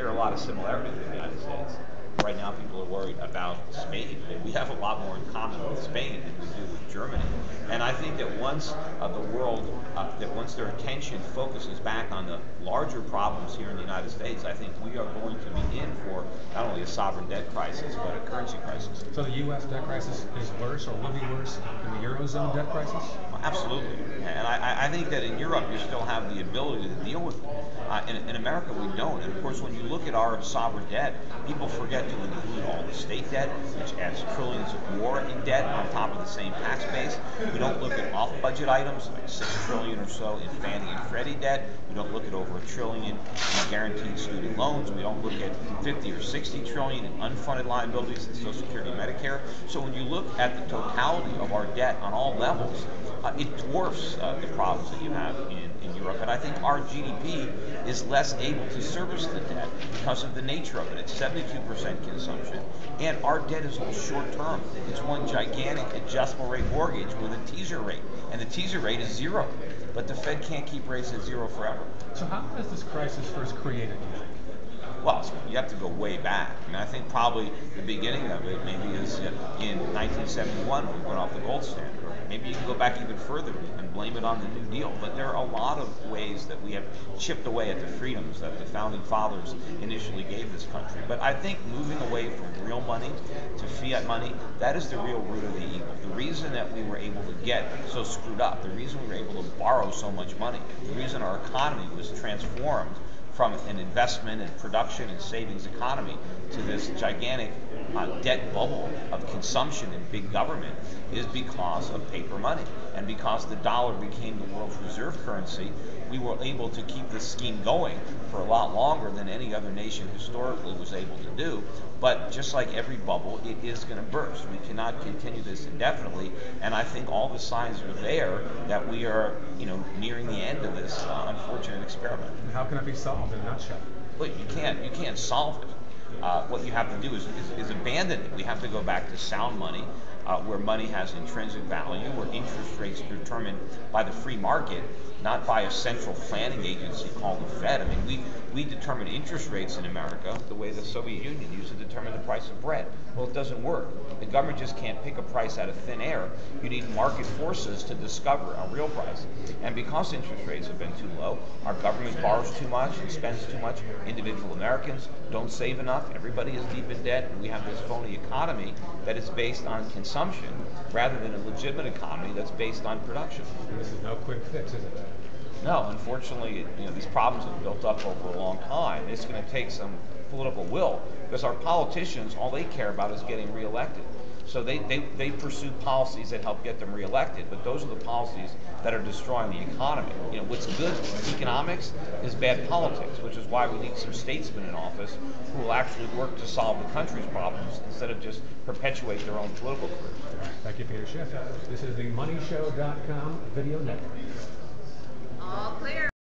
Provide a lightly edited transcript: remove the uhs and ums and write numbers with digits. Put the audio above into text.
share a lot of similarities with the United States. Right now, people are worried about Spain. We have a lot more in common with Spain than we do with Germany. And I think that once once their attention focuses back on the larger problems here in the United States, I think we are going to be in for not only a sovereign debt crisis, but a currency crisis. So the U.S. debt crisis is worse or will be worse than the Eurozone debt crisis? Absolutely. And I think that in Europe you still have the ability to deal with it. In America we don't. And of course when you look at our sovereign debt, people forget to include all the state debt, which adds trillions more in debt on top of the same tax base. We don't look at off-budget items like $6 trillion or so in Fannie and Freddie debt. We don't look at over $1 trillion in guaranteed student loans. We don't look at 50 or 60 trillion in unfunded liabilities in Social Security and Medicare. So when you look at the totality of our debt on all levels, it dwarfs the problems that you have in Europe. And I think our GDP is less able to service the debt because of the nature of it. It's 72% consumption, and our debt is all short term. It's one gigantic adjustable rate mortgage with a teaser rate, and the teaser rate is zero. But the Fed can't keep rates at zero forever. So how was this crisis first created, do you think? Well, you have to go way back. I mean, I think probably the beginning of it maybe is in 1971 when we went off the gold standard. Or maybe you can go back even further and blame it on the New Deal. But there are a lot of ways that we have chipped away at the freedoms that the founding fathers initially gave this country. But I think moving away from real money to fiat money, that is the real root of the evil. The reason that we were able to get so screwed up, the reason we were able to borrow so much money, the reason our economy was transformed from an investment and production and savings economy to this gigantic debt bubble of consumption and big government is because of paper money. And because the dollar became the world's reserve currency, we were able to keep this scheme going for a lot longer than any other nation historically was able to do. But just like every bubble, it is going to burst. We cannot continue this indefinitely, and I think all the signs are there that we are, nearing the end of this unfortunate experiment. And how can it be solved in a nutshell? Well, you can't solve it. What you have to do is abandon it. We have to go back to sound money, where money has intrinsic value, where interest rates are determined by the free market, not by a central planning agency called the Fed. I mean, we determine interest rates in America the way the Soviet Union used to determine the price of bread. Well, it doesn't work. The government just can't pick a price out of thin air. You need market forces to discover a real price. And because interest rates have been too low, our government borrows too much and spends too much. Individual Americans don't save enough. Everybody is deep in debt, and we have this phony economy that is based on consumption rather than a legitimate economy that's based on production. And this is no quick fix, is it? No, unfortunately, these problems have built up over a long time. It's going to take some political will, because our politicians, all they care about is getting reelected. So they pursue policies that help get them reelected, but those are the policies that are destroying the economy. What's good economics is bad politics, which is why we need some statesmen in office who will actually work to solve the country's problems instead of just perpetuate their own political careers. Thank you, Peter Schiff. This is the Moneyshow.com video network. All clear.